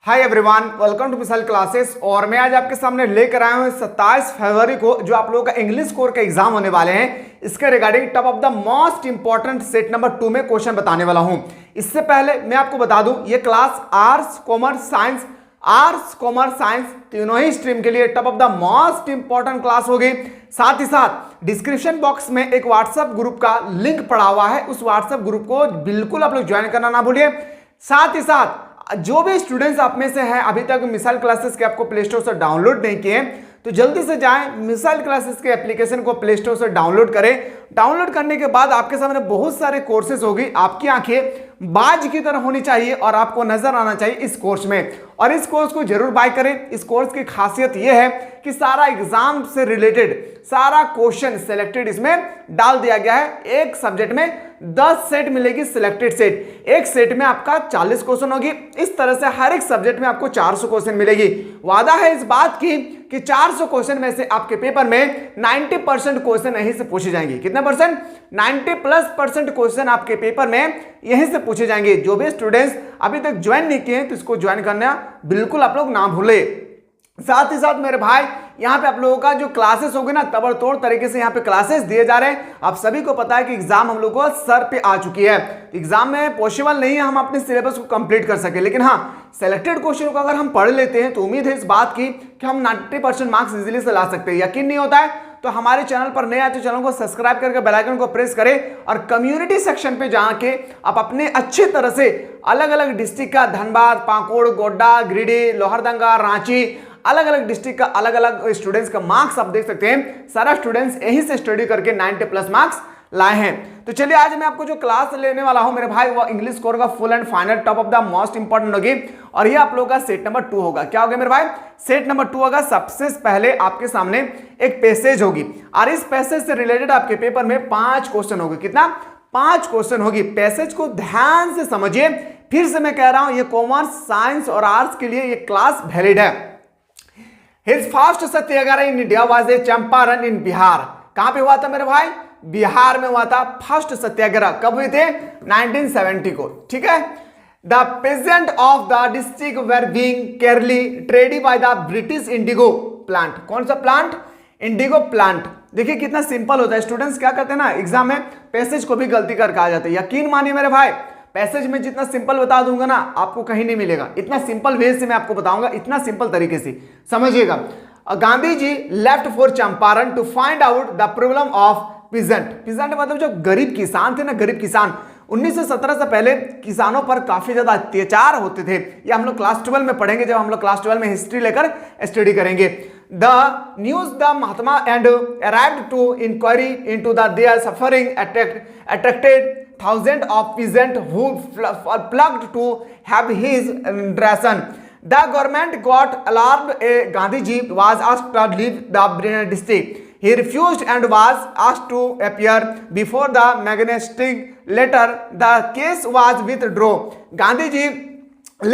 Hi everyone, welcome to missile classes. और मैं आज आपके सामने लेकर आया हूं 27 फरवरी को जो आप लोगों का इंग्लिश कोर का एग्जाम होने वाले हैं, इसके regarding top of the most important set number 2 में क्वेश्चन बताने वाला हूं। इससे पहले मैं आपको बता दूं, ये क्लास आर्ट्स कॉमर्स साइंस तीनों ही स्ट्रीम के लिए top of the most important class होगी। साथ ही साथ डिस्क्रिप्शन बॉक्स में एक व्हाट्सएप ग्रुप का लिंक पड़ा हुआ है, उस व्हाट्सएप ग्रुप को बिल्कुल आप लोग ज्वाइन करना ना भूलिए। साथ ही साथ जो भी स्टूडेंट्स आप में से हैं अभी तक मिसाइल क्लासेस के आपको प्ले स्टोर से डाउनलोड नहीं किए, तो जल्दी से जाएं मिसाइल क्लासेस के एप्लीकेशन को प्ले स्टोर से डाउनलोड करें। डाउनलोड करने के बाद आपके सामने बहुत सारे कोर्सेज होगी, आपकी आंखें बाज की तरह होनी चाहिए और आपको नजर आना चाहिए इस कोर्स में। और इस कोर्स को जरूर बाय करें। इस कोर्स की खासियत यह है कि सारा एग्जाम से रिलेटेड सारा क्वेश्चन सिलेक्टेड इसमें डाल दिया गया है। एक सब्जेक्ट में 10 सेट मिलेगी, सिलेक्टेड सेट। एक सेट में आपका 40 क्वेश्चन होगी। इस तरह से हर एक सब्जेक्ट में आपको 400 क्वेश्चन मिलेगी। वादा है इस बात की कि 400 क्वेश्चन में से आपके पेपर में 90% क्वेश्चन यहीं से पूछे जाएंगे। कितना परसेंट? 90+% क्वेश्चन आपके पेपर में यहीं से पूछे जाएंगे। जो भी स्टूडेंट्स अभी तक ज्वाइन नहीं किए हैं तो इसको ज्वाइन करना बिल्कुल आप लोग ना भूले। साथ ही साथ मेरे भाई, यहाँ पे आप लोगों का जो क्लासेस होगी ना, तबड़तोड़ तरीके से यहाँ पे क्लासेस दिए जा रहे हैं। आप सभी को पता है कि एग्जाम हम लोगों को सर पे आ चुकी है। एग्जाम में पॉसिबल नहीं है हम अपने सिलेबस को कंप्लीट कर सके, लेकिन हाँ सेलेक्टेड क्वेश्चन को अगर हम पढ़ लेते हैं तो उम्मीद है इस बात की कि हम 90% मार्क्स इजीली से ला सकते हैं। यकीन नहीं होता है तो हमारे चैनल पर नए आए तो चैनल को सब्सक्राइब करके बेल आइकन को प्रेस करें और कम्युनिटी सेक्शन पे जाके आप अपने अच्छी तरह से अलग अलग डिस्ट्रिक्ट का धनबाद, पाकुड़, गोड्डा, गिरिडीह, लोहरदंगा, रांची, अलग अलग डिस्ट्रिक्ट का अलग अलग स्टूडेंट्स का मार्क्स आप देख सकते हैं। सारा स्टूडेंट्स यहीं से स्टडी करके 90+ मार्क्स लाए हैं। तो चलिए आज मैं आपको जो क्लास लेने वाला हूं मेरे भाई, वो इंग्लिश कोर का full and final top of the most important होगी। और ये आप लोगों का सेट नंबर 2 होगा। क्या होगा मेरे भाई? सेट नंबर 2 होगा। सबसे पहले आपके सामने एक पैसेज होगी और इस पैसेज से रिलेटेड आपके पेपर में 5 क्वेश्चन होगी। कितना? 5 क्वेश्चन होगी। पैसेज को ध्यान से समझिए। फिर से मैं कह रहा हूं, ये कॉमर्स, साइंस और आर्ट्स के लिए ये क्लास वैलिड है। His first Satyagraha in India was a Champaran in Bihar. कहां पे हुआ था मेरे भाई? बिहार में हुआ था फर्स्ट सत्याग्रह। कब हुए थे? 1970 को। ठीक है। The peasant of the district were being carefully traded by the British indigo plant। कौन सा प्लांट? Indigo plant. देखिए कितना सिंपल होता है। स्टूडेंट्स क्या करते हैं ना, एग्जाम में पैसेज को भी गलती करके आ जाते हैं। यकीन मानिए मेरे भाई, पैसेज में जितना सिंपल बता दूंगा ना आपको कहीं नहीं मिलेगा। इतना सिंपल वे से मैं आपको बताऊंगा, इतना सिंपल तरीके से समझिएगा। Gandhi ji left for Champaran to find out the problem of peasant. Peasant मतलब जो गरीब किसान थे ना, गरीब किसान। 1917 से पहले किसानों पर काफी ज्यादा अत्याचार होते थे। ये हम लोग क्लास 12 में पढ़ेंगे, जब हम लोग क्लास 12 में हिस्ट्री लेकर स्टडी करेंगे। The news the Mahatma and arrived to inquiry into the their suffering attracted thousands of peasants who plucked to have his ration. The government got alarmed. Gandhiji was asked to leave the district. He refused and was asked to appear before the magistrate. Later, the case was withdrawn. Gandhiji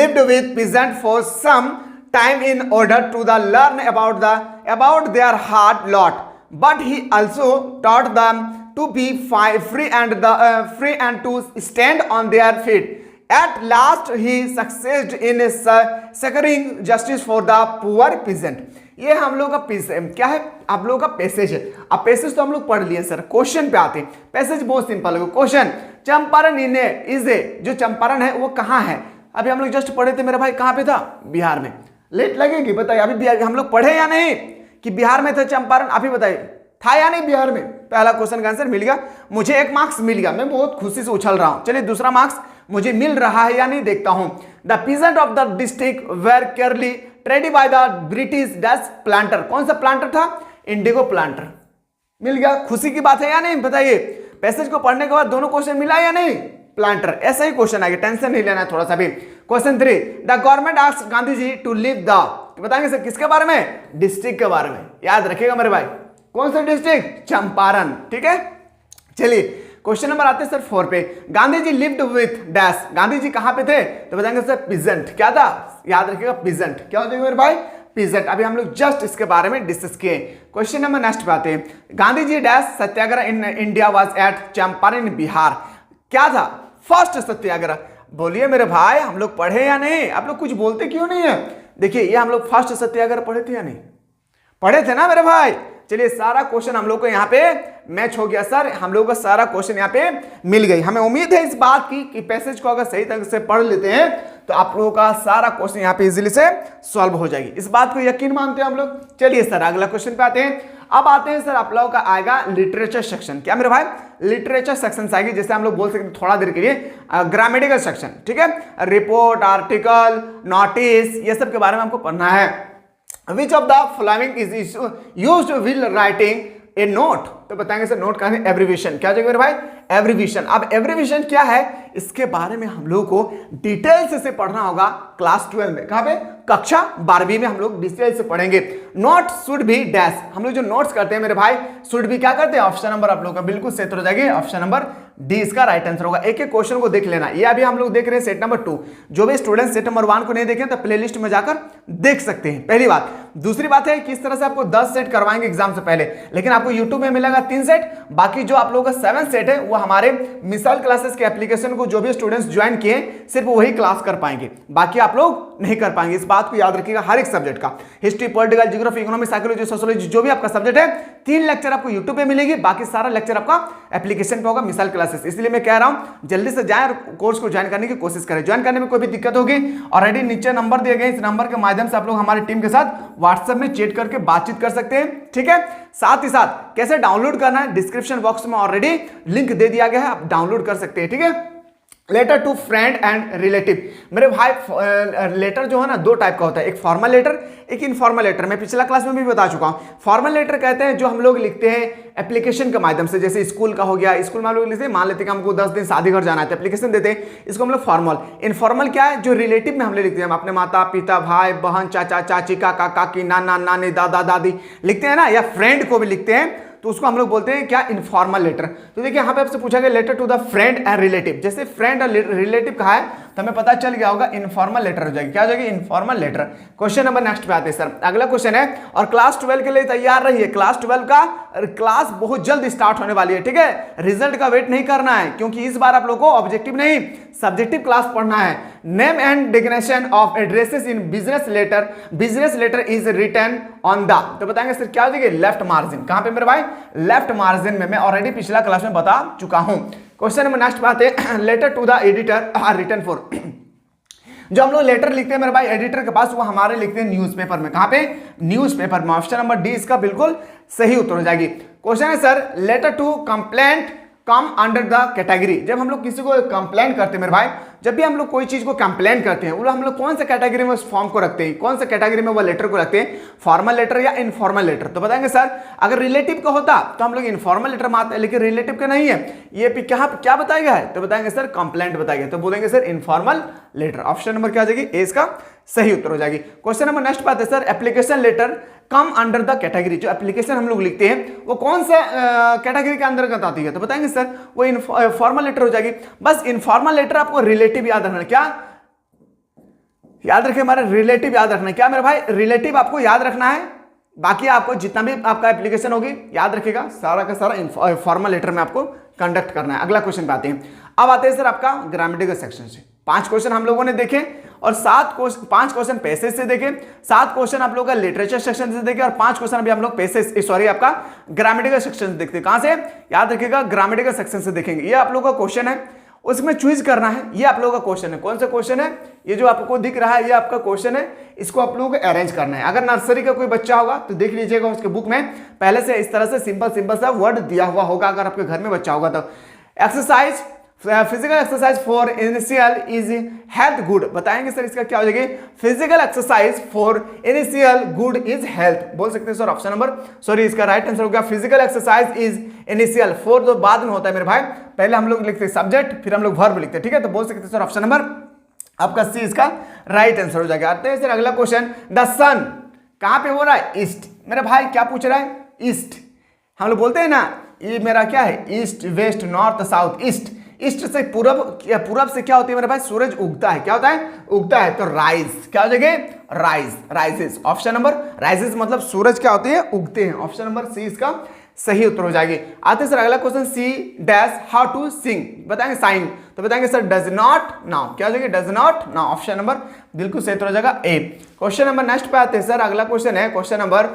lived with peasants for some time in order to learn about their hard lot. But he also taught them to be free and to stand on their feet. At last, he succeeded in securing justice for the poor peasant. ये हम लोग का क्या है? आप लोगों का passage है। अब पैसेज तो हम लोग पढ़ लिए सर, क्वेश्चन पे आते हैं। पैसेज बहुत सिंपल है। क्वेश्चन, चंपारण जो चंपारण है वो कहाँ है? अभी हम लोग जस्ट पढ़े थे मेरे भाई, कहाँ पे था? बिहार में। लेट लगेगी बताइए, अभी हम लोग पढ़े या नहीं कि बिहार में था चंपारण? अभी बताइए था या नहीं बिहार में? पहला क्वेश्चन का आंसर मिल गया, मुझे 1 मार्क्स मिल गया। मैं बहुत खुशी से उछल रहा हूं। चलिए दूसरा मार्क्स मुझे मिल रहा है या नहीं देखता हूं। The peasant of the district were cruelly treated by the British Dutch planter. कौन सा प्लांटर था? Indigo planter. मिल गया। खुशी की बात है या नहीं बताइए? पैसेज को पढ़ने के बाद दोनों क्वेश्चन मिला या नहीं? प्लांटर। ऐसा ही क्वेश्चन आएगा, टेंशन नहीं लेना थोड़ा सा भी। Question 3, the government asked Gandhi ji to leave the. बताएंगे सर किसके बारे में? डिस्ट्रिक्ट के बारे में। याद रखिएगा मेरे भाई, कौन सा डिस्ट्रिक्ट? चंपारण। ठीक है। चलिए क्वेश्चन नंबर आते हैं सर 4 पे। Gandhi ji lived with dash. Gandhi ji कहां पे थे? तो बताएंगे सर पीजेंट। क्या था? याद रखिएगा पीजेंट। क्या हो जाएगा मेरे भाई? पीजेंट। अभी हम लोग जस्ट इसके बारे में डिस्कस किए। क्वेश्चन नंबर नेक्स्ट पे आते हैं। Gandhi ji dash satyagraha in India was at Champaran Bihar. क्या था? फर्स्ट सत्याग्रह। बोलिए मेरे भाई, हम लोग पढ़े या नहीं? आप लोग कुछ बोलते क्यों नहीं है? देखिए ये हम लोग फर्स्ट सत्याग्रह पढ़े थे या नहीं? पढ़े थे ना मेरे भाई। चलिए सारा क्वेश्चन हम लोग को यहाँ पे मैच हो गया सर, हम लोग को सारा क्वेश्चन यहाँ पे मिल गई। हमें उम्मीद है इस बात की कि पैसेज को अगर सही तरह से पढ़ लेते हैं तो आप लोगों का सारा क्वेश्चन यहाँ पे इजीली से सॉल्व हो जाएगी। इस बात को यकीन मानते हैं हम लोग। चलिए सर अगला क्वेश्चन पे आते हैं। अब आते हैं सर आप लोगों का आएगा लिटरेचर सेक्शन। क्या मेरे भाई? लिटरेचर सेक्शन आएगी, जैसे हम लोग बोल सकते हैं थोड़ा देर के लिए ग्रामेटिकल सेक्शन, ठीक है। रिपोर्ट, आर्टिकल, नोटिस, ये सब के बारे में हमको पढ़ना है। Which of the following is used while writing a note? तो बताएंगे सर नोट का है एब्रीविएशन। क्या जगह मेरे भाई? एब्रीविएशन। अब एब्रीविएशन क्या है इसके बारे में हम लोग को डिटेल से पढ़ना होगा क्लास 12 में। कहां पे? कक्षा 12वीं में हम लोग डिटेल से पढ़ेंगे। Note should be dash. हम लोग जो नोट्स करते हैं मेरे भाई, शुड बी क्या करते हैं? ऑप्शन नंबर आप लोग का बिल्कुल सही हो जाएगी, ऑप्शन नंबर डी इसका राइट आंसर होगा। एक एक क्वेश्चन को देख लेना। ये अभी हम लोग देख रहे हैं सेट नंबर 2। जो भी स्टूडेंट सेट नंबर 1 को नहीं देखें तो प्लेलिस्ट में जाकर देख सकते हैं, पहली बात। दूसरी बात है किस तरह से आपको 10 सेट करवाएंगे एग्जाम से पहले, लेकिन आपको यूट्यूब में मिलेगा 3 सेट, बाकी जो आप लोगों का 7 सेट है वो हमारे मिसाल क्लासेस के एप्लीकेशन को जो भी स्टूडेंट्स ज्वाइन किए सिर्फ वही क्लास कर पाएंगे, बाकी आप लोग नहीं कर पाएंगे। इस बात को याद रखिएगा हर एक सब्जेक्ट का, history, political, geography, economic, psychology, sociology, जो भी आपका सब्जेक्ट है 3 लेक्चर आपको यूट्यूब पे मिलेगी, बाकी सारा लेक्चर आपका एप्लीकेशन पे होगा मिसाल क्लासेस। इसलिए मैं कह रहा हूं जल्दी से जाएं और कोर्स को ज्वाइन करने की कोशिश करें। ज्वाइन करने में कोई भी दिक्कत होगी ऑलरेडी नीचे नंबर दिए गए, इस नंबर के माध्यम से आप लोग हमारी टीम के साथ व्हाट्सएप में चैट करके बातचीत कर सकते हैं, ठीक है। साथ ही साथ कैसे डाउनलोड करना है डिस्क्रिप्शन बॉक्स में ऑलरेडी लिंक दे दिया गया है, आप डाउनलोड कर सकते हैं, ठीक है। Letter to friend and relative. मेरे भाई लेटर जो है ना 2 टाइप का होता है, एक फॉर्मल लेटर, एक इनफॉर्मल लेटर। मैं पिछला क्लास में भी बता चुका हूं। फॉर्मल लेटर कहते हैं जो हम लोग लिखते हैं एप्लीकेशन के माध्यम से, जैसे स्कूल का हो गया, स्कूल में हम लोग लिखते हैं, मान लेते हैं कि हमको 10 दिन शादी घर जाना है तो एप्लीकेशन देते हैं, इसको हम लोग फॉर्मल। इनफॉर्मल क्या है? जो रिलेटिव में हम लोग लिखते हैं, हम अपने माता पिता, भाई बहन, चाचा चाची, काका काकी, नाना नानी, दादा दादी लिखते हैं ना, या फ्रेंड को भी लिखते हैं, तो उसको हम लोग बोलते हैं क्या? Informal letter. तो देखिए यहाँ पे आपसे पूछा गया letter to the friend and relative. जैसे फ्रेंड और रिलेटिव कहा है तो हमें पता चल गया होगा इनफॉर्मल लेटर हो जाएगी। क्या हो जाएगी? Informal letter. Question number next पे आते हैं सर। अगला क्वेश्चन है, और क्लास 12 के लिए तैयार रहिए। क्लास 12 का क्लास बहुत जल्द स्टार्ट होने वाली है, ठीक है। रिजल्ट का वेट नहीं करना है, क्योंकि इस बार आप लोगों को ऑब्जेक्टिव नहीं सब्जेक्टिव क्लास पढ़ना है। Name and designation of addresses in business letter. Business letter is written on the, तो बताएंगे सर क्या हो जाएगी? Left margin. कहां पे मेरे भाई? लेफ्ट मार्जिन में। मैं ऑलरेडी पिछला क्लास में बता चुका हूं। क्वेश्चन नंबर नेक्स्ट बात है, letter to the editor are written for. जो हम लोग लेटर लिखते हैं मेरे भाई एडिटर के पास, वो हमारे लिखते हैं न्यूज़पेपर में। कहां पे? न्यूज़पेपर में। ऑप्शन नंबर डी इसका बिल्कुल सही उत्तर हो जाएगी। क्वेश्चन है sir, letter to complaint come under the category. जब हम लोग किसी को कंप्लेंट करते हैं मेरे भाई, जब भी हम लोग कोई चीज को कंप्लेंट करते हैं, वो हम लोग कौन सा कैटेगरी में उस फॉर्म को रखते हैं, कौन सा कैटेगरी में वो लेटर को रखते हैं? फॉर्मल लेटर या इनफॉर्मल लेटर? तो बताएंगे सर अगर रिलेटिव का होता तो हम लोग इनफॉर्मल लेटर मानते हैं, लेकिन रिलेटिव का नहीं है, ये क्या बताया गया है? तो बताएंगे सर कंप्लेंट बताया गया, तो बोलेंगे sir informal letter. Option number क्या हो जाएगी? ए इसका सही उत्तर हो जाएगी। क्वेश्चन नंबर नेक्स्ट बात है sir, application letter come under the category. जो एप्लीकेशन हम लोग लिखते हैं वो कौन सा कैटेगरी के अंतर्गत आती है? तो बताएंगे सर वो इनफॉर्मल लेटर हो जाएगी। बस इनफॉर्मल लेटर आपको रिलेटिव याद रखना। क्या याद रखें? हमारा रिलेटिव याद रखना है। क्या मेरे भाई? रिलेटिव आपको याद रखना है, बाकी आपको जितना भी आपका एप्लीकेशन होगी याद रखिएगा, सारा का सारा फॉर्मल लेटर में आपको कंडक्ट करना है। अगला क्वेश्चन पे आते हैं। अब आते हैं सर आपका ग्रामेटिकल सेक्शन से। 5 क्वेश्चन हम लोगों ने देखे और 5 क्वेश्चन पैसेज से देखे, 7 क्वेश्चन आप लोगों का लिटरेचर सेक्शन से देखे और 5 क्वेश्चन अभी हम लोग पैसेज आपका ग्रामेटिकल सेक्शन से देखते हैं। कहां से? याद रखिएगा ग्रामेटिकल सेक्शन से देखेंगे। ये आप लोगों का क्वेश्चन है, उसमें चूज करना है। ये आप लोगों का क्वेश्चन है। कौन सा क्वेश्चन है? ये जो आपको दिख रहा है ये आपका क्वेश्चन है, इसको आप लोगों को अरेंज करना है। अगर नर्सरी का कोई बच्चा होगा तो देख लीजिएगा उसके बुक में पहले से इस तरह से सिंपल सा वर्ड दिया हुआ होगा, अगर आपके घर में बच्चा होगा तो। Exercise, physical exercise for initial is health good. बताएंगे सर इसका क्या हो जाएगी? Physical exercise for initial good is health. बोल सकते हैं सर ऑप्शन नंबर, सॉरी इसका राइट आंसर हो गया physical exercise is initial. For तो बाद में होता है मेरे भाई, पहले हम लोग लिखते हैं सब्जेक्ट फिर हम लोग वर्ब लिखते हैं, ठीक है। तो बोल सकते हैं सर ऑप्शन नंबर आपका सी इसका राइट आंसर हो जाएगा। आते हैं सर अगला क्वेश्चन, द सन कहां पे हो रहा है? ईस्ट। मेरे भाई क्या पूछ रहा है? ईस्ट। हम लोग बोलते हैं ना ये मेरा क्या है? East, west, north, south, east. East से पूरब से क्या होती है मेरे भाई? सूरज उगता है। क्या होता है? उगता है। तो राइज क्या हो जाएगा? Rise, rises. Option number rises मतलब सूरज क्या होते हैं? उगते हैं। ऑप्शन नंबर सी इसका सही उत्तर हो जाएगी। आते सर अगला question C dash how to sing, बताएंगे साइन, तो बताएंगे सर डज नॉट नाउ, क्या हो जाएगी does not now, option number बिल्कुल सही उत्तर हो जाएगा ए। क्वेश्चन नंबर नेक्स्ट पे आते हैं सर, अगला क्वेश्चन है क्वेश्चन नंबर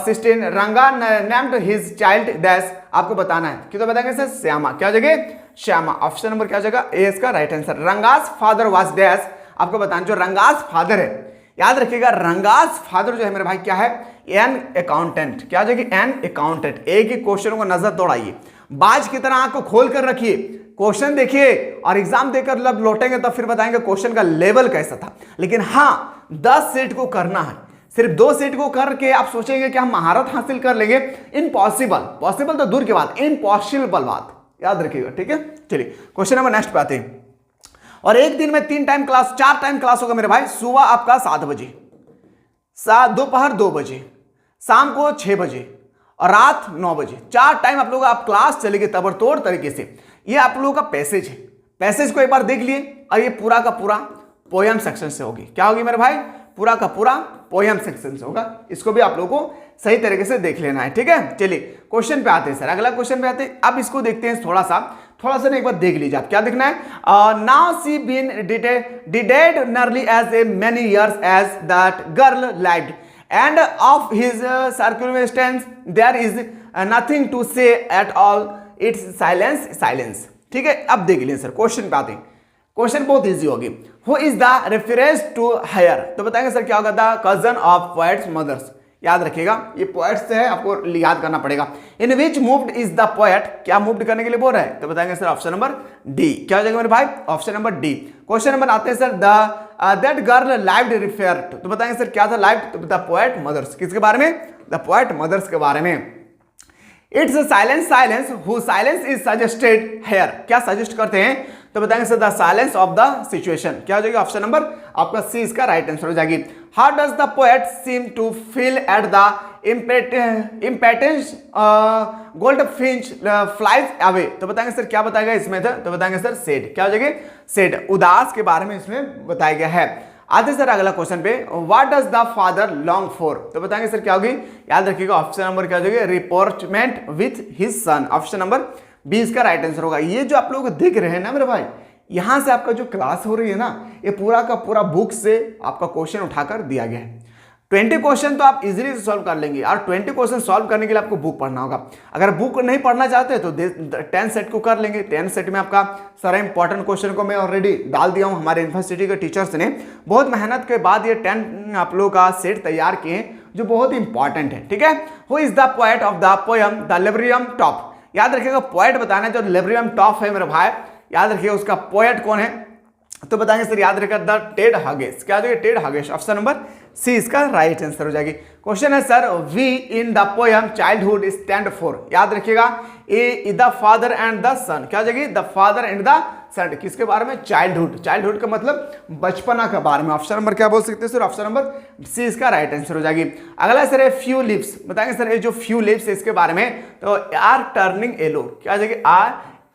16, रंगा नेम्ड हिज चाइल्ड डैश, आपको बताना है कि, तो बताएंगे सर श्यामा, क्या हो जाएगी श्यामा, ऑप्शन नंबर क्या हो जाएगा ए इसका right answer. Ranga's father was dash, आपको बताना, जो रंगास फादर है, याद रखिएगा रंगास फादर जो है मेरे भाई क्या है, एन अकाउंटेंट, क्या हो जाएगी एन अकाउंटेंट। एक ही क्वेश्चन को नजर दौड़ाइए, बाज की तरह आंख को खोल कर रखिए, क्वेश्चन देखिए और एग्जाम देकर जब लौटेंगे तब फिर बताएंगे क्वेश्चन का लेवल कैसा था। लेकिन हाँ 10 सेट को करना है, सिर्फ 2 सेट को करके आप सोचेंगे कि हम महारत हासिल कर लेंगे, इम्पॉसिबल, पॉसिबल तो दूर की बात, इम्पॉसिबल बात, याद रखिएगा, ठीक है। चलिए क्वेश्चन नंबर नेक्स्ट पे आते हैं। और एक दिन में 3 टाइम क्लास, 4 टाइम क्लास होगा मेरे भाई, सुबह आपका 7 बजे, दोपहर 2 बजे, शाम को 6 बजे और रात 9 बजे, 4 टाइम आप लोग आप क्लास चलेगी तबड़तोड़ तरीके से। ये आप लोगों का पैसेज है, पैसेज को एक बार देख लिए, और ये पूरा का पूरा पोयम सेक्शन से होगी, क्या होगी मेरे भाई, पूरा का पूरा पोयम सेक्शन से होगा। इसको भी आप लोगों को सही तरीके से देख लेना है, ठीक है। चलिए क्वेश्चन पे आते हैं सर, अगला क्वेश्चन पे आते हैं। अब इसको देखते हैं थोड़ा सा ना एक बार देख लीजिए आप, क्या देखना है, now she been dead nearly as a many years as that girl lived and of his circumstances there is nothing to say at all, its silence, ठीक है। अब देख लीजिए सर क्वेश्चन पे आते हैं, क्वेश्चन बहुत इजी होगी। Who is the reference to her, तो बताएंगे सर क्या होगा, the cousin of poet's mother's, याद रखिएगा ये पोएट्स से है, आपको याद करना पड़ेगा। इन विच मूव्ड इज द पोएट, क्या मूव्ड करने के लिए बोल रहा है, तो बताएंगे सर ऑप्शन नंबर डी, क्या हो जाएगा मेरे भाई option number D. Question number आते हैं sir, the that girl lived refer to, तो बताएंगे सर क्या था लाइव्ड, तो द पोएट मदर्स, किसके बारे में, द पोएट मदर्स के बारे में। It's silence who silence is suggested here, क्या सजेस्ट करते हैं, तो बताएंगे sir the silence of the situation, क्या हो जाएगी ऑप्शन नंबर आपका सी इसका राइट आंसर हो जाएगी। How does the poet seem to feel at the impotence goldfinch flies away, तो बताएंगे सर क्या बताएगा इसमें था, तो बताएंगे सर सेड, क्या हो जाएगी सेड, उदास के बारे में इसमें बताया गया है। आते सर अगला क्वेश्चन पे, what does the father long for, तो बताएंगे सर क्या होगी, याद रखिएगा ऑप्शन नंबर क्या हो जाएगी, रिपोर्टमेंट with his son, option number 20 का राइट आंसर होगा। ये जो आप लोग देख रहे हैं ना मेरे भाई, यहां से आपका जो क्लास हो रही है ना, ये पूरा का पूरा बुक से आपका क्वेश्चन उठाकर दिया गया है। 20 क्वेश्चन तो आप इजीली सॉल्व कर लेंगे, और 20 क्वेश्चन सॉल्व करने के लिए आपको बुक पढ़ना होगा। अगर बुक नहीं पढ़ना चाहते तो 10 सेट को कर लेंगे। 10 सेट में आपका सारा इंपॉर्टेंट क्वेश्चन को मैं ऑलरेडी डाल दिया हूं, हमारे यूनिवर्सिटी के टीचर्स ने बहुत मेहनत के बाद ये 10 आप लोगों का सेट तैयार किए हैं, जो बहुत इंपॉर्टेंट है, ठीक है। Who is the poet of the poem the laburnum top, याद रखिएगा पोएट बताना है, जो लिबरियम टॉप है मेरे भाई, याद रखिएगा उसका पोएट कौन है, तो बताएंगे सर याद रखिएगा द टेड हगेस, क्या हो Ted Hughes, option number C इसका राइट आंसर हो जाएगी। क्वेश्चन है sir, we in the poem childhood stand for, याद रखिएगा a the father and the son, क्या हो जाएगी the father and the son, किसके बारे में, चाइल्डहुड, चाइल्डहुड का मतलब बचपना के बारे में, ऑप्शन नंबर क्या बोल सकते हैं सर, ऑप्शन नंबर सी इसका राइट आंसर हो जाएगी। अगला सर है फ्यू लिप्स, बताएंगे सर ये जो फ्यू लिप्स है इसके बारे में, तो आर टर्निंग येलो, क्या हो जाएगी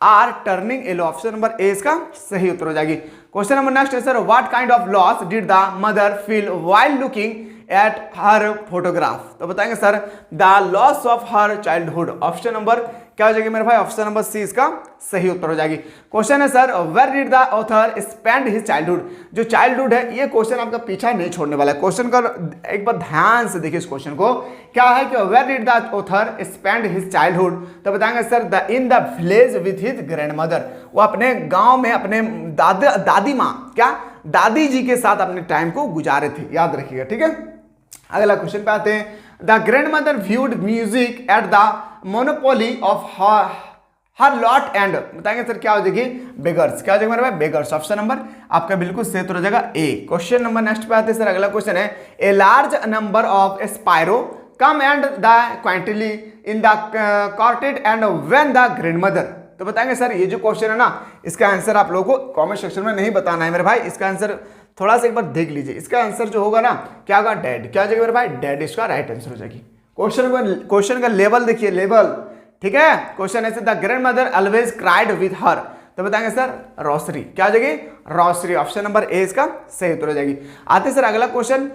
are turning yellow, option number A इसका सही उत्तर हो जाएगी। क्वेश्चन नंबर नेक्स्ट है sir, what kind of loss did the mother feel while looking at her photograph, तो बताएंगे sir the loss of her childhood, option number क्या हो जाएगी मेरे भाई, ऑप्शन नंबर सी इसका सही उत्तर हो जाएगी। क्वेश्चन है sir, where did the author spend his childhood, जो चाइल्डहुड है ये क्वेश्चन आपका पीछा नहीं छोड़ने वाला है, क्वेश्चन का एक बार ध्यान से देखिए इस क्वेश्चन को, क्या है कि where did the author spend his childhood, तो बताएंगे sir the in the village with his grandmother, वो अपने गांव में अपने दादी माँ, क्या दादी जी के साथ अपने टाइम को गुजारे थे, याद रखिएगा, ठीक है। अगला क्वेश्चन पे आते हैं, the grandmother viewed music at the monopoly of her lot and, बताएंगे सर क्या हो जाएगी बेगर्स, क्या हो जाएगा मेरे भाई बेगर्स, ऑप्शन नंबर आपका बिल्कुल सही उत्तर हो जाएगा ए। क्वेश्चन नंबर नेक्स्ट पे आते हैं सर, अगला क्वेश्चन है, a large number of sparrows come and the quantity in the courtyard and when the grandmother, तो बताएंगे सर ये जो क्वेश्चन है ना, इसका आंसर आप लोगों को कमेंट सेक्शन में नहीं बताना है मेरे भाई, इसका आंसर थोड़ा सा एक बार देख लीजिए, इसका आंसर जो होगा ना क्या होगा डेड, क्या हो जाएगा मेरे भाई डेड इसका राइट आंसर हो जाएगी। क्वेश्चन का लेवल देखिए, लेवल, ठीक है। क्वेश्चन है the grandmother always cried with her, तो बताएंगे सर रोसरी, क्या हो जाएगी रोसरी, ऑप्शन नंबर ए इसका सही उत्तर हो जाएगी। आते सर अगला question,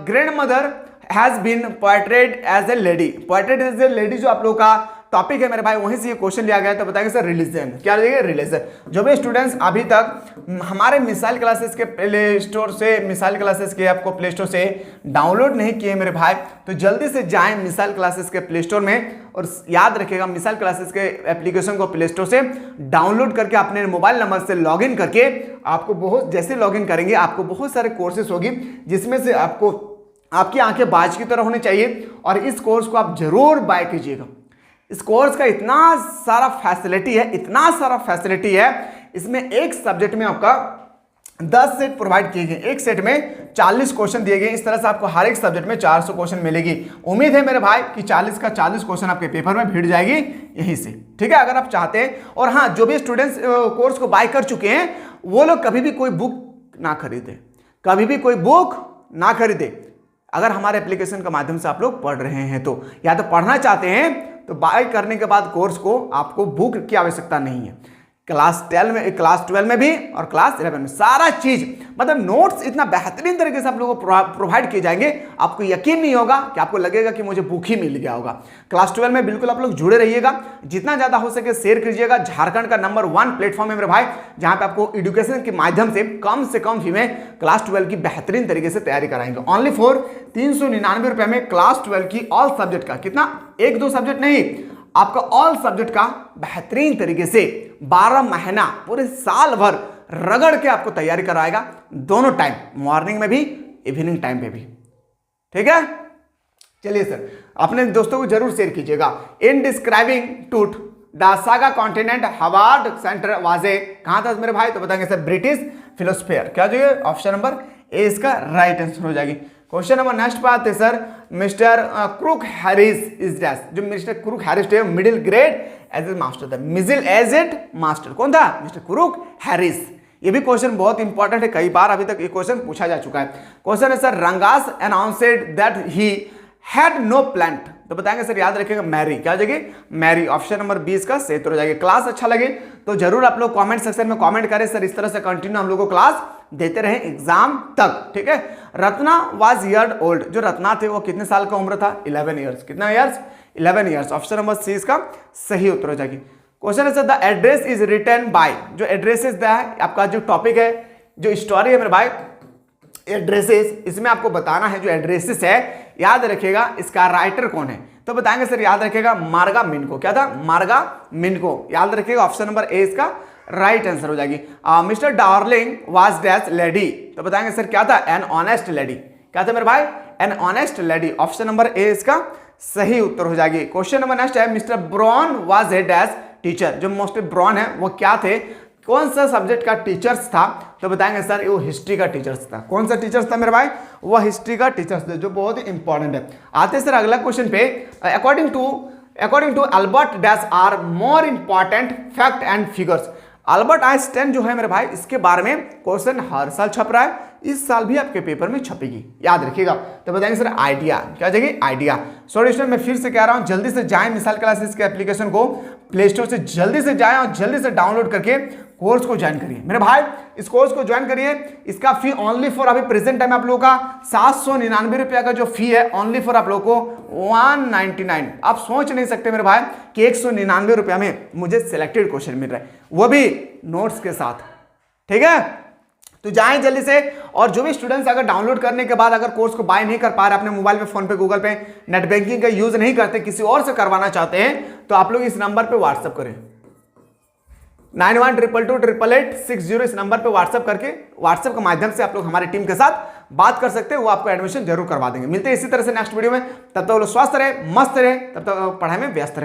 grandmother has been portrayed as a lady. Portrayed as a lady जो आप लोगों का टॉपिक है मेरे भाई, वहीं से ये क्वेश्चन लिया गया है। तो बताएंगे सर रिलीजन, क्या लिखेंगे रिलीजन। जो भी स्टूडेंट्स अभी तक हमारे मिसाइल क्लासेस के प्ले स्टोर से, मिसाइल क्लासेस के आपको प्ले स्टोर से डाउनलोड नहीं किए मेरे भाई, तो जल्दी से जाएं मिसाइल क्लासेस के प्ले स्टोर में, और याद रखिएगा मिसाइल क्लासेस के एप्लीकेशन को प्ले स्टोर से डाउनलोड करके अपने मोबाइल नंबर से लॉगिन करके आपको बहुत, जैसे लॉगिन करेंगे आपको बहुत सारे कोर्सेज होगी, जिसमें से आपको आपकी आंखें बाज की तरह होनी चाहिए, और इस कोर्स को आप जरूर बाय कीजिएगा। इस कोर्स का इतना सारा फैसिलिटी है, इतना सारा फैसिलिटी है, इसमें एक सब्जेक्ट में आपका 10 सेट प्रोवाइड किए गए, एक सेट में 40 क्वेश्चन दिए गए। इस तरह से आपको हर एक सब्जेक्ट में 400 क्वेश्चन मिलेगी। उम्मीद है मेरे भाई कि 40 का 40 क्वेश्चन आपके पेपर में भिड़ जाएगी यहीं से, ठीक है, अगर आप चाहते हैं। और हाँ, जो भी स्टूडेंट्स कोर्स को बाय कर चुके हैं वो लोग कभी भी कोई बुक ना खरीदे, कभी भी कोई बुक ना खरीदे। अगर हमारे एप्लीकेशन के माध्यम से आप लोग पढ़ रहे हैं तो, या तो पढ़ना चाहते हैं तो बाय करने के बाद कोर्स को आपको बुक की आवश्यकता नहीं है। क्लास 12 में भी और क्लास 11 में सारा चीज, मतलब नोट्स इतना बेहतरीन तरीके से आप लोगों को प्रोवाइड किए जाएंगे, आपको यकीन नहीं होगा कि आपको लगेगा कि मुझे बुक ही मिल गया होगा। क्लास 12 में बिल्कुल आप लोग जुड़े रहिएगा, जितना ज्यादा हो सके शेयर कीजिएगा। झारखंड का नंबर 1 प्लेटफॉर्म है मेरे भाई, जहां पे आपको एजुकेशन के माध्यम से कम फी में क्लास 12 की बेहतरीन तरीके से तैयारी कराएंगे। ओनली फॉर 399 रुपए में क्लास 12 की ऑल सब्जेक्ट का, कितना, 1-2 सब्जेक्ट नहीं, आपका ऑल सब्जेक्ट का बेहतरीन तरीके से 12 महीना पूरे साल भर रगड़ के आपको तैयारी कराएगा, दोनों टाइम, मॉर्निंग में भी इवनिंग टाइम पे भी, ठीक है। चलिए सर, अपने दोस्तों को जरूर शेयर कीजिएगा। इन डिस्क्राइबिंग टूट the saga continent Harvard centre वाजे, कहां था मेरे भाई, तो बताएंगे सर ब्रिटिश फिलोसफेयर। क्या जो ऑप्शन नंबर ए इसका राइट आंसर हो जाएगी। क्वेश्चन नंबर नेक्स्ट पे आते sir, mister Crook Harris is dash. जो मिस्टर क्रूक हैरिस थे middle grade as a master था, मिडिल एज एड मास्टर कौन था, मिस्टर क्रूक हैरिस। ये भी क्वेश्चन बहुत इंपॉर्टेंट है, कई बार अभी तक ये क्वेश्चन पूछा जा चुका है। क्वेश्चन है sir, Ranga's announced that he had no plant, तो बताएंगे सर, याद रखिएगा मैरी, क्या हो जाएगी मैरी। ऑप्शन नंबर 20 का सही उत्तर हो जाएगा। क्लास अच्छा लगे तो जरूर आप लोग कमेंट सेक्शन में कमेंट करें सर, इस तरह से कंटिन्यू हम लोग को क्लास देते रहे एग्जाम तक, ठीक है। रत्ना वाज ईयर ओल्ड, जो रत्ना थे वो कितने साल का उम्र था, 11 ईयर्स। कितना years, 11 years. Option number C इसका सही उत्तर हो जाएगी। क्वेश्चन है sir, the address is written by, जो एड्रेसेस दा है आपका जो टॉपिक है, जो स्टोरी है मेरे भाई, एड्रेसेस, इसमें आपको बताना है जो एड्रेसेस है, याद रखिएगा इसका राइटर कौन है, तो बताएंगे सर, याद रखिएगा मार्गा मिनको। क्या था, मार्गा मिनको, याद रखिएगा। ऑप्शन नंबर ए इसका राइट आंसर हो जाएगी। Mister darling was dash lady, तो बताएंगे सर क्या था, एन ऑनेस्ट लेडी। क्या था मेरे भाई, an honest lady. Option number A इसका सही उत्तर हो जाएगी। क्वेश्चन नंबर नेक्स्ट है, mister Brown was a dash teacher, जो मिस्टर ब्रॉन है वो क्या थे, कौन सा सब्जेक्ट का टीचर्स था, तो बताएंगे सर वो हिस्ट्री का टीचर्स था। कौन सा टीचर्स था मेरे भाई, वो हिस्ट्री का टीचर्स था, जो बहुत ही इंपॉर्टेंट है। आते सर अगला क्वेश्चन पे, according to Albert dash are more important fact and figures. Albert Einstein जो है मेरे भाई, इसके बारे में क्वेश्चन हर साल छप रहा है, इस साल भी आपके पेपर में छपेगी, याद रखिएगा। तो बताएंगे सर आइडिया, क्या जाएगी आइडिया। सॉरी स्टूडेंट, मैं फिर से कह रहा हूं, जल्दी से जाएं मिसाइल क्लासेस के एप्लीकेशन को प्ले स्टोर से जल्दी से जाएं और जल्दी से डाउनलोड करके कोर्स को ज्वाइन करिए मेरे भाई। इस कोर्स को ज्वाइन करिए, इसका फी ओनली फॉर अभी प्रेजेंट टाइम आप लोगों का 799 रुपया का जो फी है, ओनली फॉर आप लोगों को 199। आप सोच नहीं सकते मेरे भाई कि 199 रुपया में मुझे सिलेक्टेड क्वेश्चन मिल रहा है, वो भी नोट्स के साथ, ठीक है। तो जाएं जल्दी से। और जो भी स्टूडेंट्स अगर डाउनलोड करने के बाद अगर कोर्स को बाय नहीं कर पा रहे, अपने मोबाइल पे, फोन पे, गूगल पे, नेट बैंकिंग का यूज नहीं करते, किसी और से करवाना चाहते हैं, तो आप लोग इस नंबर पे व्हाट्सएप करें, 9122288860। इस नंबर पे व्हाट्सएप करके, व्हाट्सएप के माध्यम से आप लोग हमारी टीम के साथ बात कर सकते हैं, वो आपको एडमिशन जरूर करवा देंगे। मिलते हैं इसी तरह से नेक्स्ट वीडियो में, तब तक वो लोग स्वस्थ रहे, मस्त रहे, तब तक पढ़ाई में व्यस्त रहे।